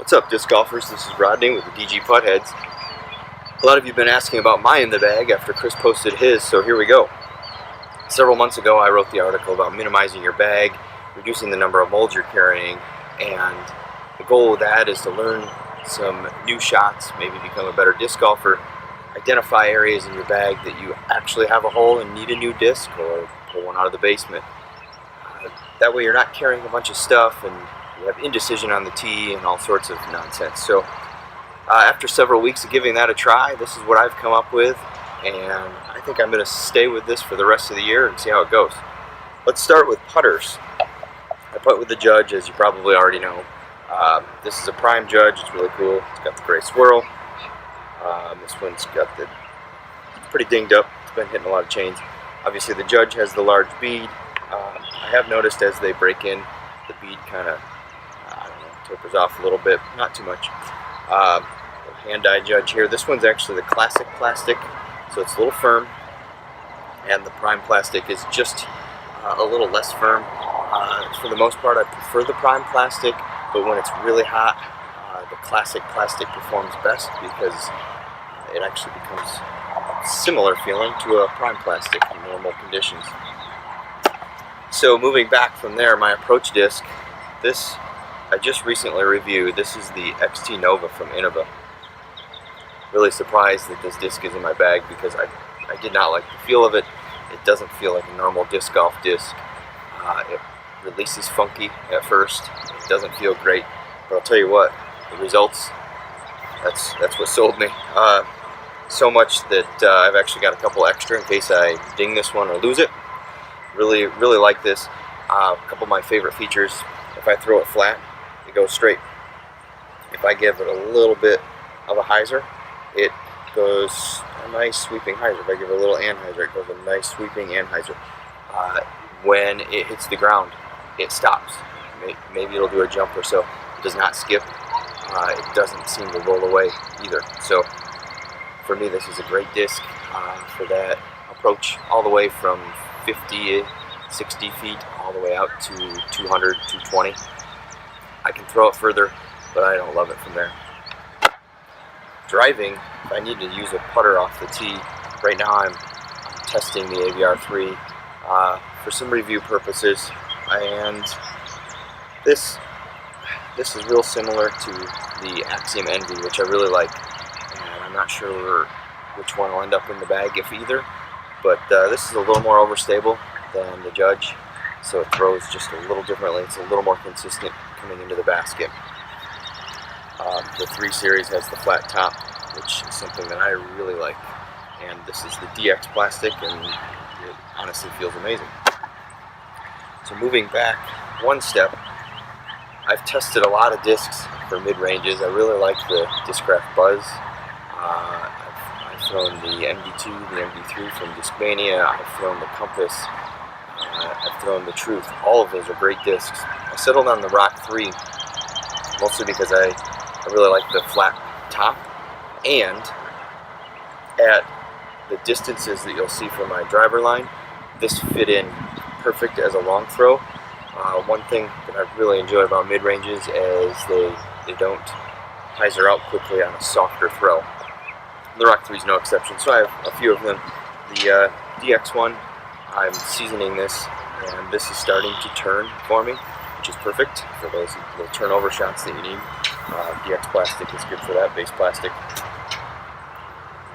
What's up, disc golfers? This is Rodney with the DG Puttheads. A lot of you have been asking about my in the bag after Chris posted his, so here we go. Several months ago I wrote the article about minimizing your bag, reducing the number of molds you're carrying, and the goal of that is to learn some new shots, maybe become a better disc golfer, identify areas in your bag that you actually have a hole and need a new disc, or pull one out of the basement. That way you're not carrying a bunch of stuff and you have indecision on the tee and all sorts of nonsense. So after several weeks of giving that a try, this is what I've come up with, and I think I'm going to stay with this for the rest of the year and see how it goes. Let's start with putters. I putt with the Judge, as you probably already know. This is a prime Judge. It's really cool. It's got the gray swirl. This one's got the pretty dinged up. It's been hitting a lot of chains. Obviously the Judge has the large bead. I have noticed as they break in, the bead kind of tapers off a little bit, not too much. Hand-dyed Judge here. This one's actually the classic plastic, so it's a little firm, and the prime plastic is just a little less firm. For the most part, I prefer the prime plastic, but when it's really hot, the classic plastic performs best because it actually becomes similar feeling to a prime plastic in normal conditions. So moving back from there, my approach disc, this I just recently reviewed. This is the XT Nova from Innova. Really surprised that this disc is in my bag because I did not like the feel of it. It doesn't feel like a normal disc golf disc. It releases funky at first. It doesn't feel great, but I'll tell you what, the results, that's what sold me. So much that I've actually got a couple extra in case I ding this one or lose it. Really like this. A couple of my favorite features: if I throw it flat, it goes straight. If I give it a little bit of a hyzer, it goes a nice sweeping hyzer. If I give it a little anhyzer, it goes a nice sweeping anhyzer. When it hits the ground, it stops. Maybe it'll do a jump or so. It does not skip. It doesn't seem to roll away either. So for me, this is a great disc for that approach, all the way from 50, 60 feet all the way out to 200, 220. I can throw it further, but I don't love it from there. Driving, if I need to use a putter off the tee, right now I'm testing the AVR3 for some review purposes, and this is real similar to the Axiom Envy, which I really like, and I'm not sure which one will end up in the bag, if either, but this is a little more overstable than the Judge, so it throws just a little differently. It's a little more consistent coming into the basket. The 3 Series has the flat top, which is something that I really like, and this is the DX plastic, and it honestly feels amazing. So moving back one step, I've tested a lot of discs for mid-ranges. I really like the Discraft Buzz. I've thrown the MD2, the MD3 from Discmania. I've thrown the Compass. I've thrown the Truth. All of those are great discs. I settled on the Rock 3 mostly because I really like the flat top, and at the distances that you'll see from my driver line, this fit in perfect as a long throw. One thing that I really enjoy about mid-ranges is they don't hyzer out quickly on a softer throw. The Rock 3 is no exception, so I have a few of them. The DX one, I'm seasoning this, and this is starting to turn for me, which is perfect for those little turnover shots that you need. DX plastic is good for that, base plastic.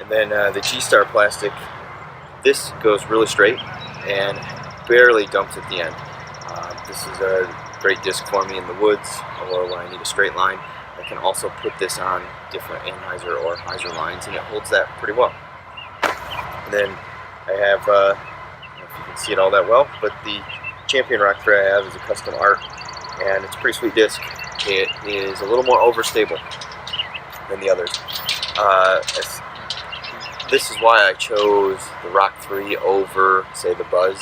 And then the G-Star plastic, this goes really straight and barely dumps at the end. This is a great disc for me in the woods, or when I need a straight line. I can also put this on different anhyzer or hyzer lines, and it holds that pretty well. And then I have, I don't know if you can see it all that well, but the Champion Rock 3 I have is a custom art, and it's a pretty sweet disc. It is a little more overstable than the others. This is why I chose the Rock 3 over, say, the Buzz.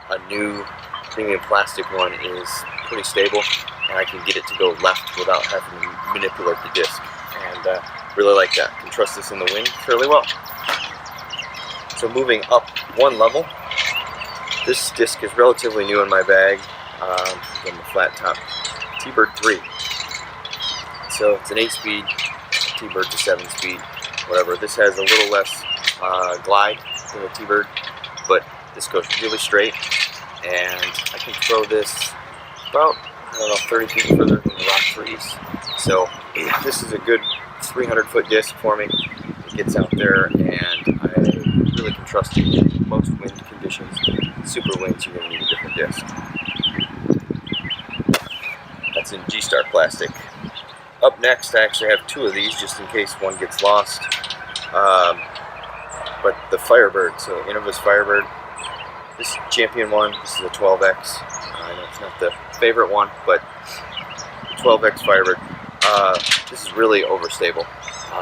A new premium plastic one is pretty stable, and I can get it to go left without having to manipulate the disc, and really like that. Can trust this in the wind fairly well. So moving up one level, this disc is relatively new in my bag. Again, the flat top T-Bird 3. So it's an 8-speed T-Bird to 7-speed, whatever. This has a little less glide than a T-Bird, but this goes really straight, and I can throw this about, I don't know, 30 feet further than the rock trees. So this is a good 300-foot disc for me. It gets out there, and I really can trust it in most wind conditions. Super winds, you're going to need a different disc. That's in G-Star plastic. Up next, I actually have 2 of these just in case one gets lost. But the Firebird, so Innova's Firebird. This is Champion one. This is a 12X. I know it's not the favorite one, but the 12X Firebird. This is really overstable.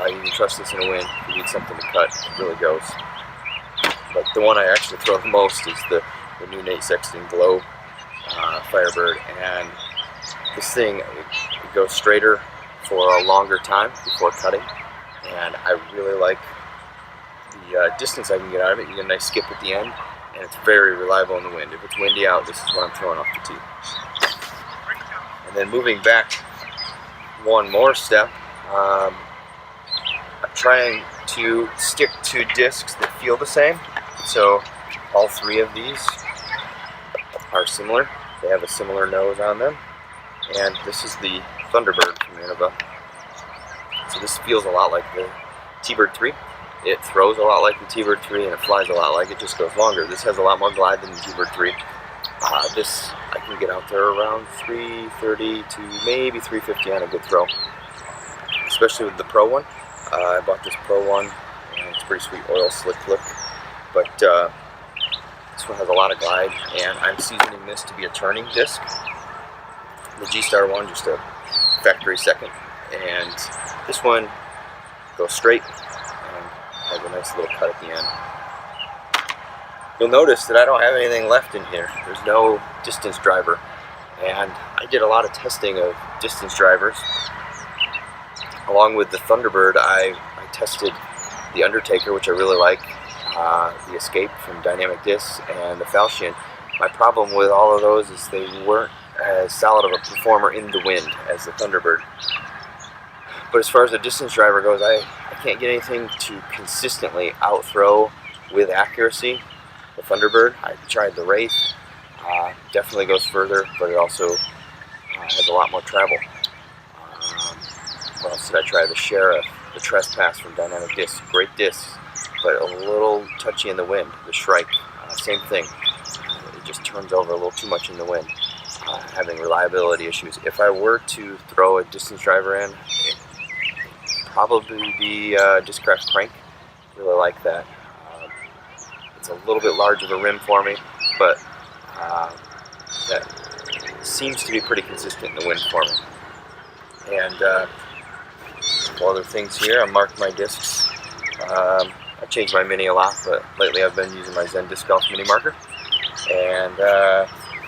You can trust this in a wind. If you need something to cut, it really goes. But the one I actually throw the most is the new Nate Sexton Glow Firebird, and this thing, it goes straighter for a longer time before cutting, and I really like the distance I can get out of it. You get a nice skip at the end, and it's very reliable in the wind. If it's windy out, this is what I'm throwing off the tee. And then moving back one more step, I'm trying to stick to discs that feel the same. So all 3 of these are similar. They have a similar nose on them. And this is the Thunderbird from Innova. So this feels a lot like the T-Bird 3. It throws a lot like the T-Bird 3, and it flies a lot like it, just goes longer. This has a lot more glide than the T-Bird 3. This, I can get out there around 330 to maybe 350 on a good throw. Especially with the Pro one. I bought this Pro one, and it's a pretty sweet oil slick flick. But this one has a lot of glide, and I'm seasoning this to be a turning disc. The G-Star one, just a factory second. And this one goes straight and has a nice little cut at the end. You'll notice that I don't have anything left in here. There's no distance driver. And I did a lot of testing of distance drivers. Along with the Thunderbird, I tested the Undertaker, which I really like, the Escape from Dynamic Discs, and the Falchion. My problem with all of those is they weren't as solid of a performer in the wind as the Thunderbird. But as far as the distance driver goes, I can't get anything to consistently outthrow with accuracy the Thunderbird. I tried the Wraith, definitely goes further, but it also has a lot more travel. What else did I try? The Sheriff, the Trespass from Dynamic Discs, great discs, but a little touchy in the wind. The Shrike, same thing. It just turns over a little too much in the wind, having reliability issues. If I were to throw a distance driver in, it'd probably be Discraft Crank. Really like that. It's a little bit large of a rim for me, but that seems to be pretty consistent in the wind for me. And a couple other things here. I marked my discs. I changed my mini a lot, but lately I've been using my Zen Disc Golf mini marker. And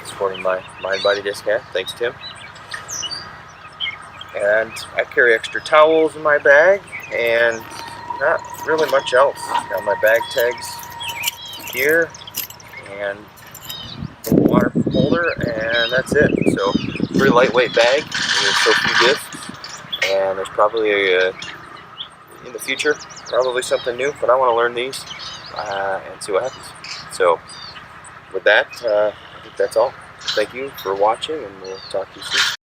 sporting my Mind Body disc hat. Thanks, Tim. And I carry extra towels in my bag, and not really much else. Got my bag tags here, and a water holder, and that's it. So, pretty lightweight bag. There's so few discs, and there's probably in the future, probably something new, but I want to learn these and see what happens. So, with that, I think that's all. Thank you for watching, and we'll talk to you soon.